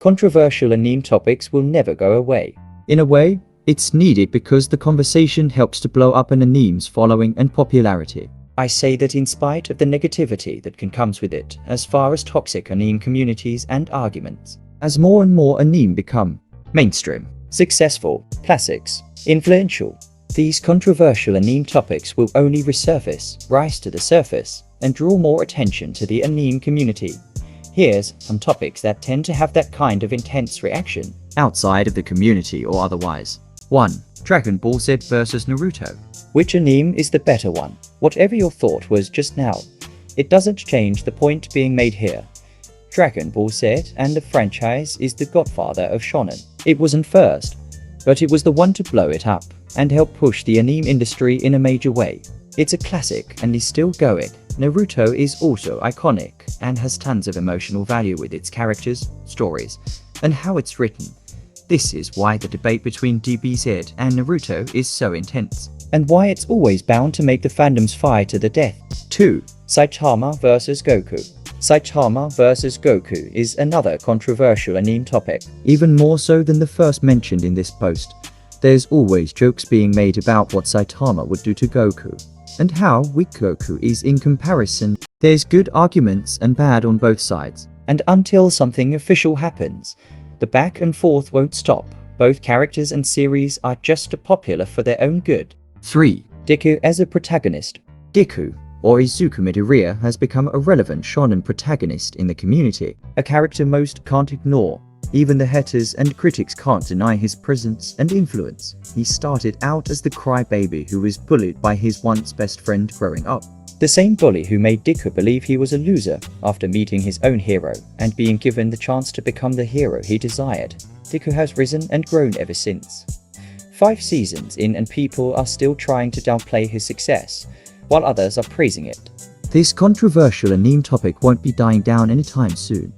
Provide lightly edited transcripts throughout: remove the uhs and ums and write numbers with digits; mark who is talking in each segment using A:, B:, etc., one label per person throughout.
A: Controversial anime topics will never go away.
B: In a way, it's needed because the conversation helps to blow up an anime's following and popularity.
A: I say that in spite of the negativity that can comes with it, as far as toxic anime communities and arguments.
B: As more and more anime become
A: mainstream, successful, classics, influential, these controversial anime topics will only resurface, rise to the surface, and draw more attention to the anime community. Here's some topics that tend to have that kind of intense reaction,
B: outside of the community or otherwise. 1. Dragon Ball Z vs Naruto.
A: Which anime is the better one? Whatever your thought was just now, it doesn't change the point being made here. Dragon Ball Z and the franchise is the godfather of shonen. It wasn't first, but it was the one to blow it up and help push the anime industry in a major way. It's a classic and is still going. Naruto is also iconic and has tons of emotional value with its characters, stories, and how it's written. This is why the debate between DBZ and Naruto is so intense, and why it's always bound to make the fandoms fight to the death. 2. Saitama vs Goku. Saitama vs Goku is another controversial anime topic.
B: Even more so than the first mentioned in this post, there's always jokes being made about what Saitama would do to Goku, and how weak Goku is in comparison. There's good arguments and bad on both sides.
A: And until something official happens, the back and forth won't stop. Both characters and series are just popular for their own good.
B: 3.
A: Deku as a protagonist.
B: Deku, or Izuku Midoriya, has become a relevant shonen protagonist in the community, a character most can't ignore. Even the haters and critics can't deny his presence and influence. He started out as the crybaby who was bullied by his once best friend growing up.
A: The same bully who made Deku believe he was a loser after meeting his own hero and being given the chance to become the hero he desired. Deku has risen and grown ever since. 5 seasons in and people are still trying to downplay his success, while others are praising it.
B: This controversial anime topic won't be dying down anytime soon.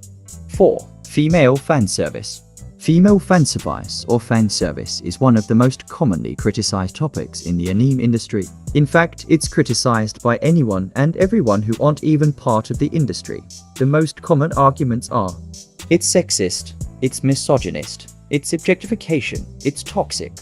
A: 4. Female fanservice.
B: Female fanservice or fanservice is one of the most commonly criticized topics in the anime industry. In fact, it's criticized by anyone and everyone who aren't even part of the industry. The most common arguments are:
A: it's sexist, it's misogynist, it's objectification, it's toxic,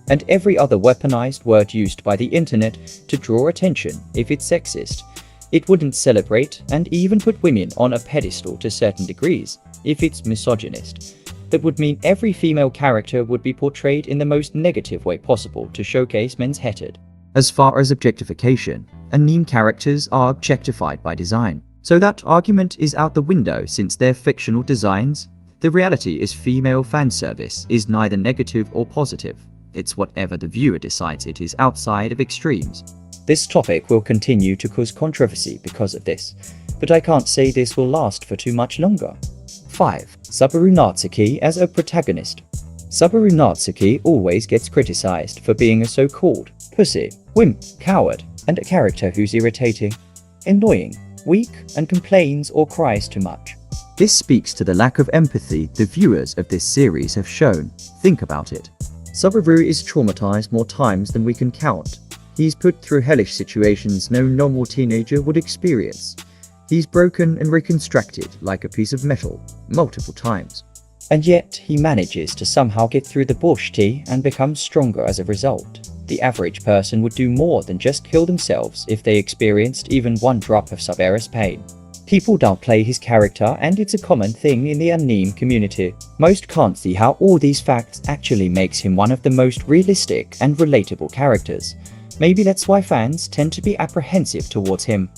A: and every other weaponized word used by the internet to draw attention. If it's sexist, it wouldn't celebrate and even put women on a pedestal to certain degrees. If it's misogynist, that would mean every female character would be portrayed in the most negative way possible to showcase men's hatred.
B: As far as objectification, anime characters are objectified by design, so that argument is out the window since they're fictional designs. The reality is female fanservice is neither negative or positive. It's whatever the viewer decides it is outside of extremes.
A: This topic will continue to cause controversy because of this, but I can't say this will last for too much longer. 5. Subaru Natsuki as a protagonist. Subaru Natsuki always gets criticized for being a so-called pussy, wimp, coward, and a character who's irritating, annoying, weak, and complains or cries too much.
B: This speaks to the lack of empathy the viewers of this series have shown. Think about it. Subaru is traumatized more times than we can count. He's put through hellish situations no normal teenager would experience. He's broken and reconstructed like a piece of metal multiple times.
A: And yet, he manages to somehow get through the bullshit and become stronger as a result. The average person would do more than just kill themselves if they experienced even one drop of Subaru's pain. People downplay his character, and it's a common thing in the anime community. Most can't see how all these facts actually makes him one of the most realistic and relatable characters. Maybe that's why fans tend to be apprehensive towards him.